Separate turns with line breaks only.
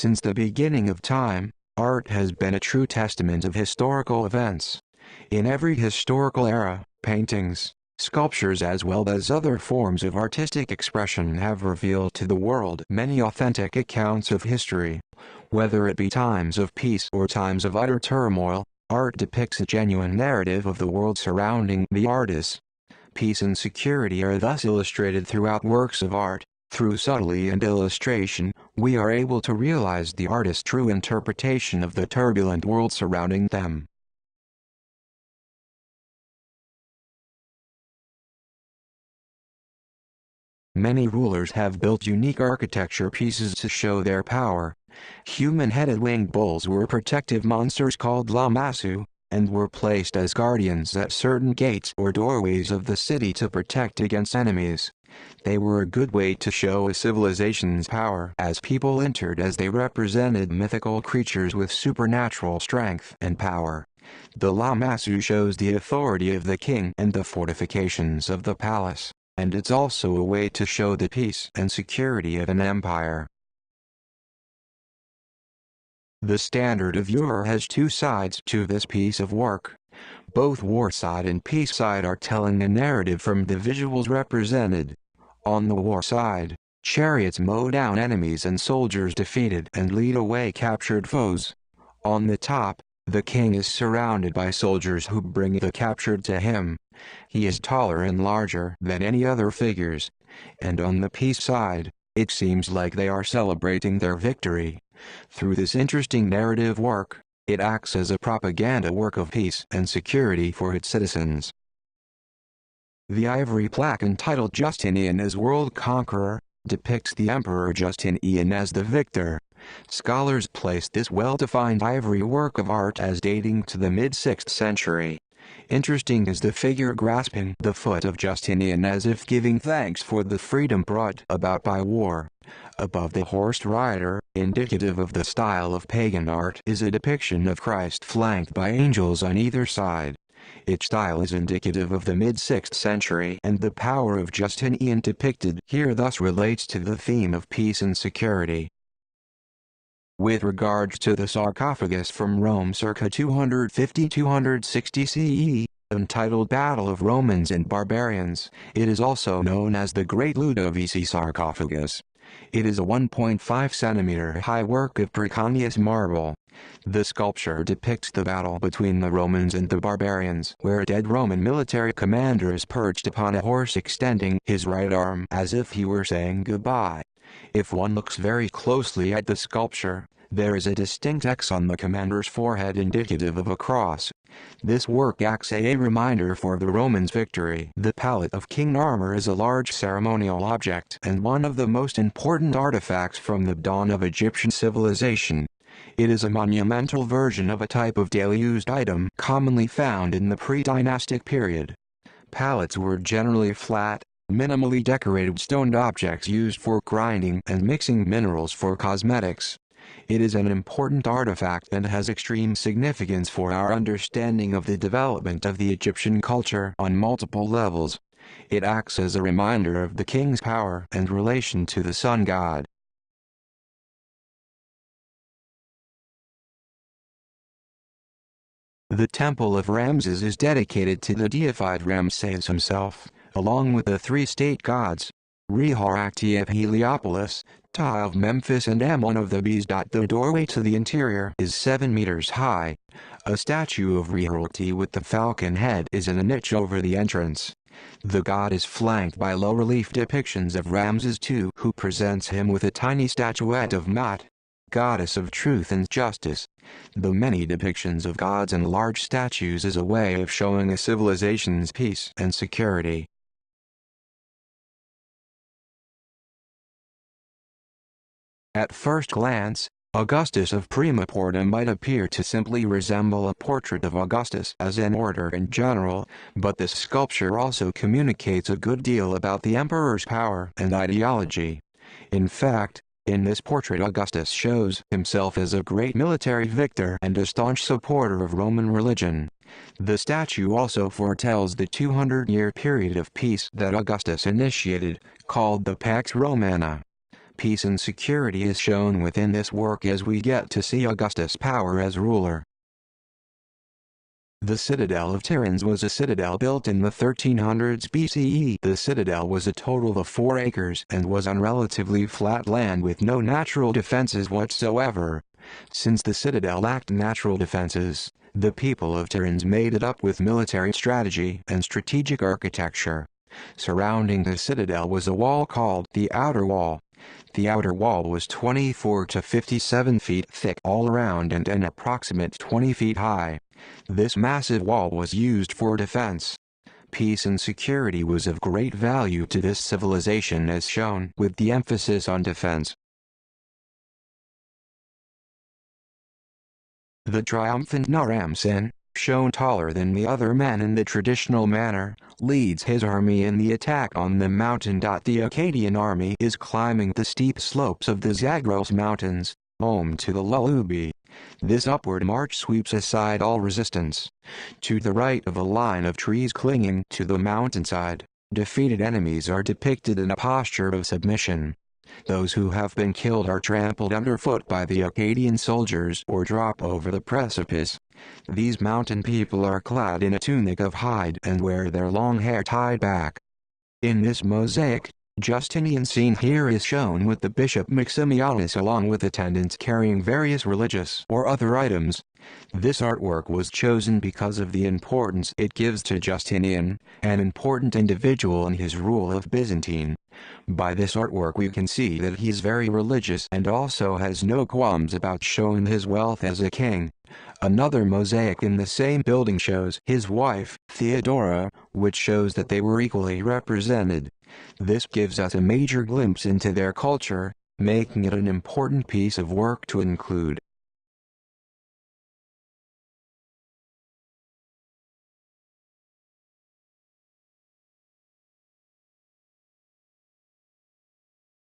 Since the beginning of time, art has been a true testament of historical events. In every historical era, paintings, sculptures as well as other forms of artistic expression have revealed to the world many authentic accounts of history. Whether it be times of peace or times of utter turmoil, art depicts a genuine narrative of the world surrounding the artist. Peace and security are thus illustrated throughout works of art. Through subtlety and illustration, we are able to realize the artist's true interpretation of the turbulent world surrounding them. Many rulers have built unique architecture pieces to show their power. Human-headed winged bulls were protective monsters called Lamassu, and were placed as guardians at certain gates or doorways of the city to protect against enemies. They were a good way to show a civilization's power as people entered, as they represented mythical creatures with supernatural strength and power. The Lamassu shows the authority of the king and the fortifications of the palace, and it's also a way to show the peace and security of an empire. The standard of Ur has two sides to this piece of work. Both war side and peace side are telling a narrative from the visuals represented. On the war side, chariots mow down enemies and soldiers defeated and lead away captured foes. On the top, the king is surrounded by soldiers who bring the captured to him. He is taller and larger than any other figures. And on the peace side, it seems like they are celebrating their victory. Through this interesting narrative work, it acts as a propaganda work of peace and security for its citizens. The ivory plaque entitled Justinian as World Conqueror depicts the Emperor Justinian as the victor. Scholars place this well-defined ivory work of art as dating to the mid-6th century. Interesting is the figure grasping the foot of Justinian as if giving thanks for the freedom brought about by war. Above the horsed rider, indicative of the style of pagan art, is a depiction of Christ flanked by angels on either side. Its style is indicative of the mid-6th century, and the power of Justinian depicted here thus relates to the theme of peace and security. With regards to the sarcophagus from Rome circa 250–260 CE, entitled Battle of Romans and Barbarians, it is also known as the Great Ludovici sarcophagus. It is a 1.5 cm high work of Preconious marble. The sculpture depicts the battle between the Romans and the barbarians, where a dead Roman military commander is perched upon a horse extending his right arm as if he were saying goodbye. If one looks very closely at the sculpture, there is a distinct X on the commander's forehead indicative of a cross. This work acts as a reminder for the Romans' victory. The palette of king armor is a large ceremonial object and one of the most important artifacts from the dawn of Egyptian civilization. It is a monumental version of a type of daily used item commonly found in the pre-dynastic period. Palettes were generally flat, minimally decorated stoned objects used for grinding and mixing minerals for cosmetics. It is an important artifact and has extreme significance for our understanding of the development of the Egyptian culture on multiple levels. It acts as a reminder of the king's power and relation to the sun god. The Temple of Ramses is dedicated to the deified Ramses himself, along with the three state gods, Re-Harakti of Heliopolis, Ta of Memphis and Ammon of Thebes. The doorway to the interior is 7 meters high. A statue of Re-Harakti with the falcon head is in a niche over the entrance. The god is flanked by low-relief depictions of Ramses II, who presents him with a tiny statuette of Maat, goddess of truth and justice. The many depictions of gods and large statues is a way of showing a civilization's peace and security. At first glance, Augustus of Prima Porta might appear to simply resemble a portrait of Augustus as an orator in general, but this sculpture also communicates a good deal about the emperor's power and ideology. In fact, in this portrait Augustus shows himself as a great military victor and a staunch supporter of Roman religion. The statue also foretells the 200-year period of peace that Augustus initiated, called the Pax Romana. Peace and security is shown within this work as we get to see Augustus' power as ruler. The citadel of Tiryns was a citadel built in the 1300s BCE. The citadel was a total of 4 acres and was on relatively flat land with no natural defenses whatsoever. Since the citadel lacked natural defenses, the people of Tiryns made it up with military strategy and strategic architecture. Surrounding the citadel was a wall called the Outer Wall. The outer wall was 24 to 57 feet thick all around and an approximate 20 feet high. This massive wall was used for defense. Peace and security was of great value to this civilization as shown with the emphasis on defense. The triumphant Naram-Sin, shown taller than the other men in the traditional manner, leads his army in the attack on the mountain. The Akkadian army is climbing the steep slopes of the Zagros Mountains, home to the Lulubi. This upward march sweeps aside all resistance. To the right of a line of trees clinging to the mountainside, defeated enemies are depicted in a posture of submission. Those who have been killed are trampled underfoot by the Akkadian soldiers or drop over the precipice. These mountain people are clad in a tunic of hide and wear their long hair tied back. In this mosaic, Justinian's scene here is shown with the bishop Maximianus along with attendants carrying various religious or other items. This artwork was chosen because of the importance it gives to Justinian, an important individual in his rule of Byzantine. By this artwork we can see that he is very religious and also has no qualms about showing his wealth as a king. Another mosaic in the same building shows his wife, Theodora, which shows that they were equally represented. This gives us a major glimpse into their culture, making it an important piece of work to include.